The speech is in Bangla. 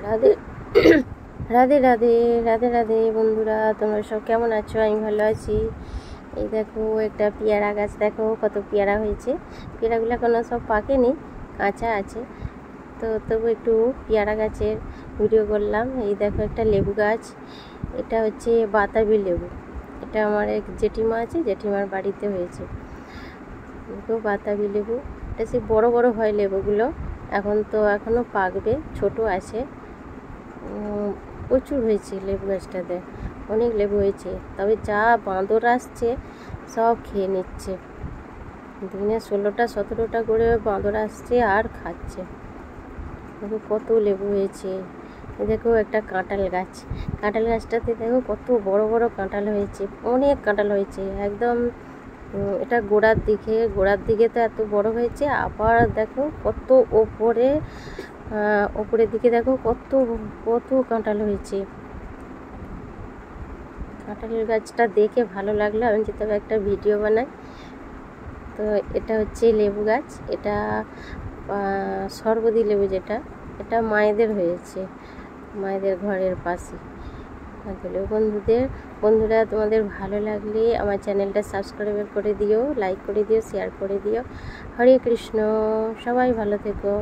রাধে রাধে রাধে রাধে রাধে বন্ধুরা, তোমরা সব কেমন আছো? আমি ভালো আছি। এই দেখো একটা পেয়ারা গাছ, দেখো কত পেয়ারা হয়েছে। পেয়ারাগুলো এখনো সব পাকেনি, কাঁচা আছে। তো তবু একটু পেয়ারা গাছের ভিডিও করলাম। এই দেখো একটা লেবু গাছ, এটা হচ্ছে বাতাবি লেবু। এটা আমার এক জেঠিমা আছে, জেঠিমার বাড়িতে হয়েছে। দেখো বাতাবি লেবু, এটা সে বড় বড় হয় লেবুগুলো। এখনও পাকবে, ছোট আছে। প্রচুর হয়েছে লেবু গাছটাতে, অনেক লেবু হয়েছে। তবে যা বাঁদর আসছে সব খেয়ে নিচ্ছে। দিনে 16টা-17টা করে বাঁদর আসছে আর খাচ্ছে। দেখো কত লেবু হয়েছে। দেখো একটা কাঁঠাল গাছ, কাঁঠাল গাছটাতে দেখো কত বড় বড় কাঁঠাল হয়েছে, অনেক কাঁঠাল হয়েছে একদম। এটা গোড়ার দিকে তো এত বড় হয়েছে। আবার দেখো কত ওপরের দিকে দেখো কত কত কাঁঠাল হয়েছে। কাঁঠালের গাছটা দেখে ভালো লাগলো, আমি তবে একটা ভিডিও বানাই। তো এটা হচ্ছে লেবু গাছ, এটা সরবতি লেবু যেটা, এটা মায়েদের হয়েছে, মায়েদের ঘরের পাশে। তাহলে বন্ধুরা তোমাদের ভালো লাগলে আমার চ্যানেলটা সাবস্ক্রাইব করে দিও, লাইক করে দিও, শেয়ার করে দিও। হরে কৃষ্ণ, সবাই ভালো থেকো।